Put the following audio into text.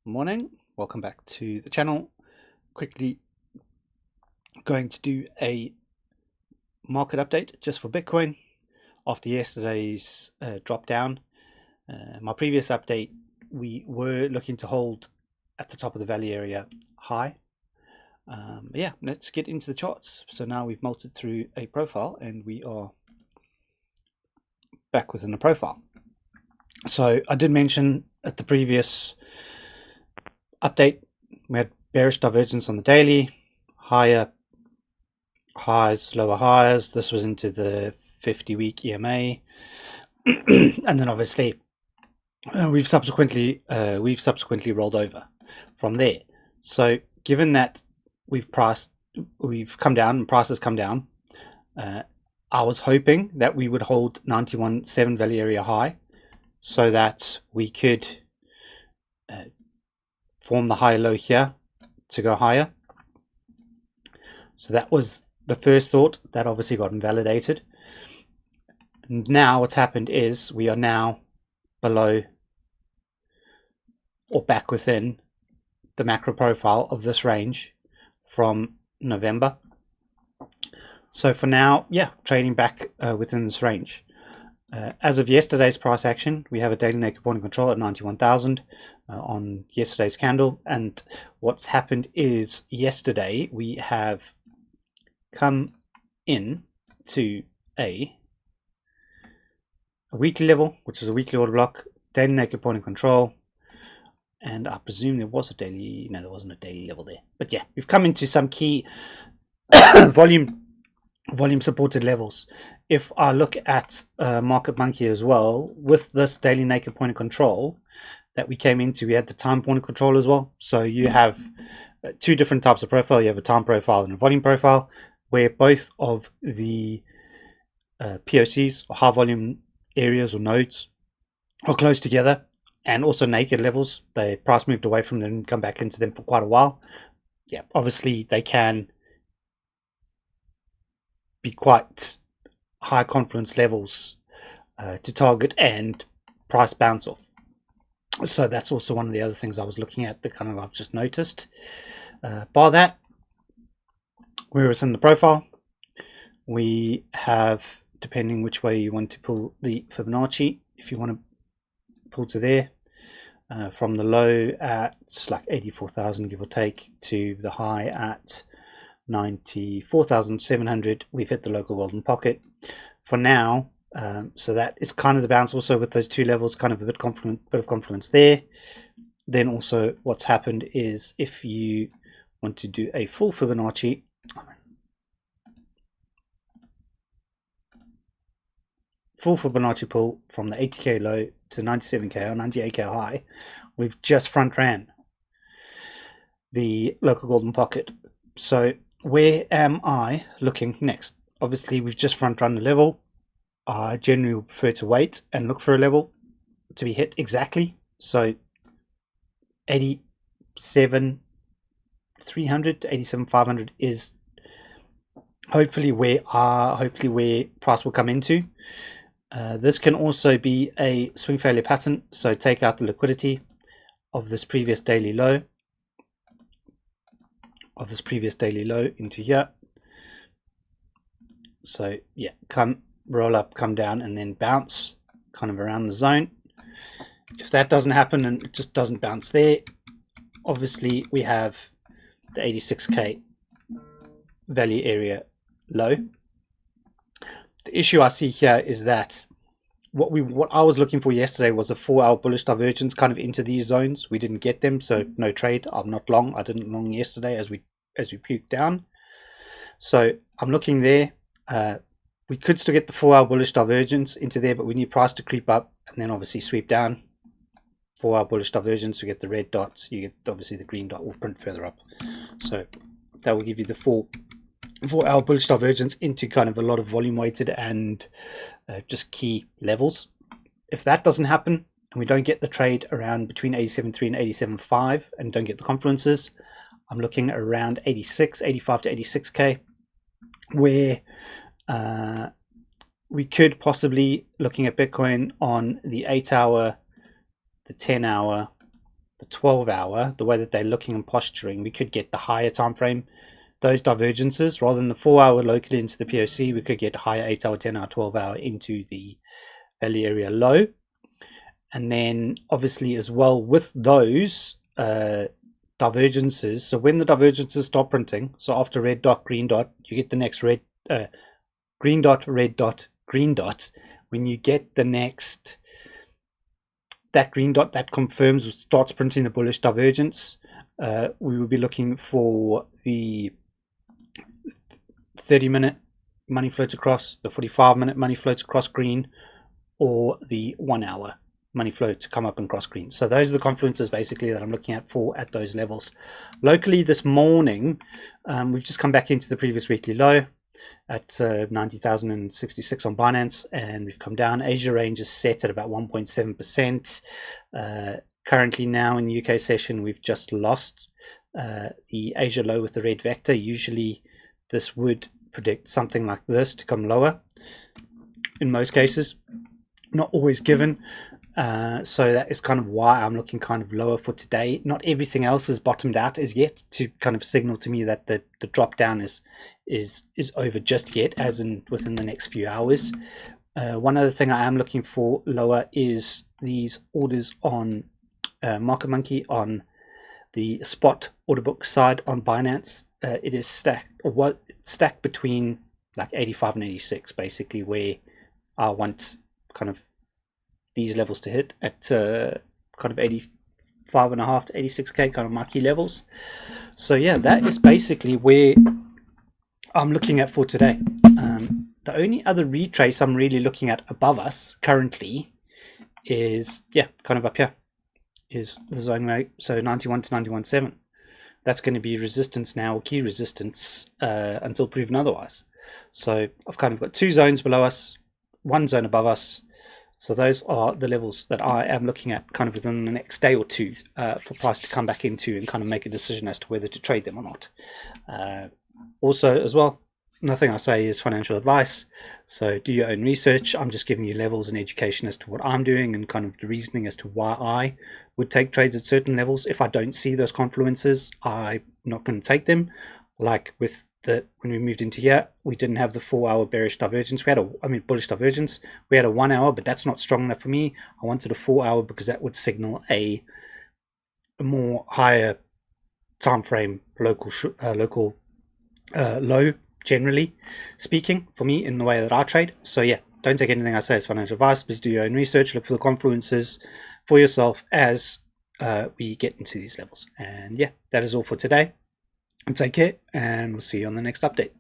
Morning, welcome back to the channel. Quickly going to do a market update just for Bitcoin after yesterday's drop down. My previous update, we were looking to hold at the top of the value area high. Yeah, let's get into the charts. So now we've melted through a profile and we are back within the profile. So I did mention at the previous update we had bearish divergence on the daily, higher highs, lower highs. This was into the 50-week EMA, and then obviously we've subsequently rolled over from there. So given that we've come down and prices come down, I was hoping that we would hold 91.7 value area high so that we could form the high low here to go higher. So that was the first thought. That obviously got invalidated. And now what's happened is we are now below or back within the macro profile of this range from November. So for now, yeah, trading back within this range. As of yesterday's price action, we have a daily naked point of control at 91,000 on yesterday's candle. And what's happened is yesterday we have come in to a weekly level, which is a weekly order block, daily naked point of control, and I presume there was a daily, no, there wasn't a daily level there, but yeah, we've come into some key volume supported levels. If I look at Market Monkey as well, with this daily naked point of control that we came into, we had the time point of control as well. So you have two different types of profile. You have a time profile and a volume profile, where both of the POCs or high volume areas or nodes are close together, and also naked levels. The price moved away from them and come back into them for quite a while. Yeah, obviously they can be quite high confluence levels to target and price bounce off. So that's also one of the other things I was looking at that kind of I've just noticed. Bar that, we're within the profile. We have, depending which way you want to pull the Fibonacci, if you want to pull to there, from the low at like 84,000 give or take to the high at 94,700, we've hit the local golden pocket for now. So that is kind of the bounce also with those two levels, kind of a bit of confluence there. Then also what's happened is if you want to do a full Fibonacci, pull from the 80k low to the 97k or 98k high, we've just front ran the local golden pocket. So where am I looking next? Obviously we've just front run the level. I generally prefer to wait and look for a level to be hit exactly. So 87,300 to 87,500 is hopefully where price will come into. This can also be a swing failure pattern, so take out the liquidity of this previous daily low into here. So yeah, come roll up, come down, and then bounce kind of around the zone. If that doesn't happen and it just doesn't bounce there, obviously we have the 86k value area low. The issue I see here is that what I was looking for yesterday was a 4-hour bullish divergence kind of into these zones. We didn't get them, so no trade. I'm not long. I didn't long yesterday as we puked down. So I'm looking there. We could still get the 4-hour bullish divergence into there, but we need price to creep up and then obviously sweep down. 4-hour bullish divergence, you get the red dots. You get obviously the green dot will print further up. So that will give you the 4-hour bullish divergence into kind of a lot of volume weighted and just key levels. If that doesn't happen and we don't get the trade around between 87.3 and 87.5 and don't get the confluences, I'm looking at around 85 to 86k, where we could possibly looking at Bitcoin on the 8-hour, the 10-hour, the the 12-hour, the way that they're looking and posturing, we could get the higher time frame, those divergences, rather than the 4-hour locally into the POC. We could get higher 8-hour, 10-hour, 12-hour into the value area low. And then obviously as well with those divergences, so when the divergences stop printing, so after red dot, green dot, you get the next red green dot, red dot, green dot. When you get the next, that green dot, that confirms or starts printing the bullish divergence. We will be looking for the 30-minute money floats across, the 45-minute money floats across green, or the 1-hour money flow to come up and cross green. So those are the confluences basically that I'm looking at for at those levels. Locally this morning, we've just come back into the previous weekly low at 90,066 on Binance, and we've come down. Asia range is set at about 1.7%. Currently now in the UK session, we've just lost the Asia low with the red vector. Usually this would predict something like this to come lower in most cases, not always given. So that is kind of why I'm looking kind of lower for today. Not everything else has bottomed out as yet to kind of signal to me that the drop down is over just yet, as in within the next few hours. One other thing I am looking for lower is these orders on Market Monkey on the spot order book side on Binance. It is stacked between like 85 and 86 basically, where I want kind of these levels to hit at kind of 85.5 to 86k kind of my key levels. So yeah, that is basically where I'm looking at for today. The only other retrace I'm really looking at above us currently is kind of up here, is the zone rate, so 91 to 91.7. That's going to be resistance now, or key resistance, until proven otherwise. So I've kind of got two zones below us, one zone above us. So those are the levels that I am looking at kind of within the next day or two for price to come back into and kind of make a decision as to whether to trade them or not. Also as well, nothing I say is financial advice, so do your own research. I'm just giving you levels and education as to what I'm doing and kind of the reasoning as to why I would take trades at certain levels. If I don't see those confluences, I'm not going to take them. Like with when we moved into here, we didn't have the 4-hour bearish divergence. We had bullish divergence. We had a 1-hour, but that's not strong enough for me. I wanted a 4-hour because that would signal a more higher time frame local low, generally speaking, for me in the way that I trade. So yeah, don't take anything I say as financial advice. Please do your own research. Look for the confluences for yourself as we get into these levels. And yeah, that is all for today. Take care, and we'll see you on the next update.